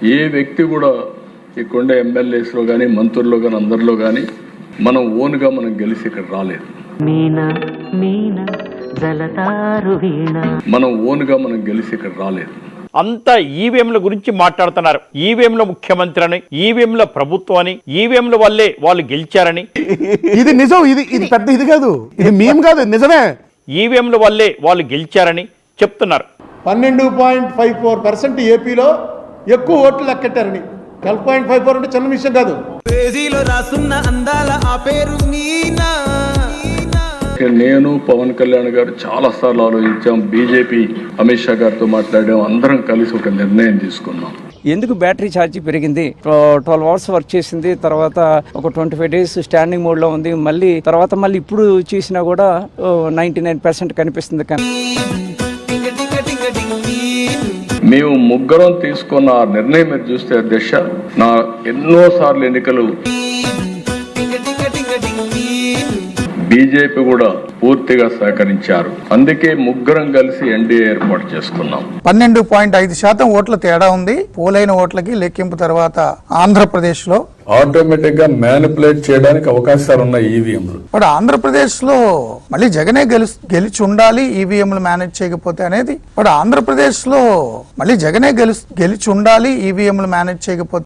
ఏ వ్యక్తి కూడా ఇక్కడ ఎమ్మెల్యేస్లో కానీ మంత్రుల్లో కానీ అందరిలో కానీ మనం ఓన్గా మనం గెలిచి ఇక్కడ రాలేదు. మనం ఓన్గా మనం గెలిచి ఇక్కడ రాలేదు. అంతా ఈవీఎంల గురించి మాట్లాడుతున్నారు. ఈవీఎంల ముఖ్యమంత్రి అని, ఈవీఎంల ప్రభుత్వం అని, ఈవీఎంల వల్లే వాళ్ళు గెలిచారని. ఇది నిజం. ఇది పెద్ద ఇది కాదు, ఇది మేము కాదు, నిజమే. ఈవీఎంల వల్లే వాళ్ళు గెలిచారని చెప్తున్నారు. 12.54% ఏపీలో ఎక్కువ ఓట్లు లెక్కెట్టారని. 12.54 అంటే చిన్న విషయం కాదు. నేను పవన్ కళ్యాణ్ గారు చాలా సార్లు ఆలోచించాం. బీజేపీ అమిత్ షా గారితో మాట్లాడాం. అందరం కలిసి ఒక నిర్ణయం తీసుకున్నాం. ఎందుకు బ్యాటరీ ఛార్జీ పెరిగింది? 12 అవర్స్ వర్క్ చేసింది, తర్వాత ఒక 25 days స్టాండింగ్ మోడ్ లో ఉంది, మళ్ళీ ఇప్పుడు చేసినా కూడా 99% కనిపిస్తుంది. కానీ మేము ముగ్గురం తీసుకున్న ఆ నిర్ణయం మీరు చూస్తే అధ్యక్ష, నా ఎన్నోసార్లు ఎన్నికలు బీజేపీ కూడా పూర్తిగా సహకరించారు. అందుకే ముగ్గురం కలిసి ఎన్డీఏ ఏర్పాటు చేసుకున్నాం. 12.5% ఓట్ల తేడా ఉంది. పోలైన ఓట్లకి లెక్కింపు తర్వాత ఆంధ్రప్రదేశ్ లో ఆటోమేటిక్ గా మ్యానిపులేట్ చేయడానికి అవకాశాలు ఉన్నాయి ఈవీఎంలు. ఇప్పుడు ఆంధ్రప్రదేశ్ లో మళ్ళీ జగనే గెలిచి ఉండాలి ఈవీఎంలు మేనేజ్ చేయకపోతే అనేది. ఇప్పుడు ఆంధ్రప్రదేశ్ లో మళ్ళీ జగనే గెలిచి ఉండాలి ఈవీఎంలు మేనేజ్ చేయకపోతే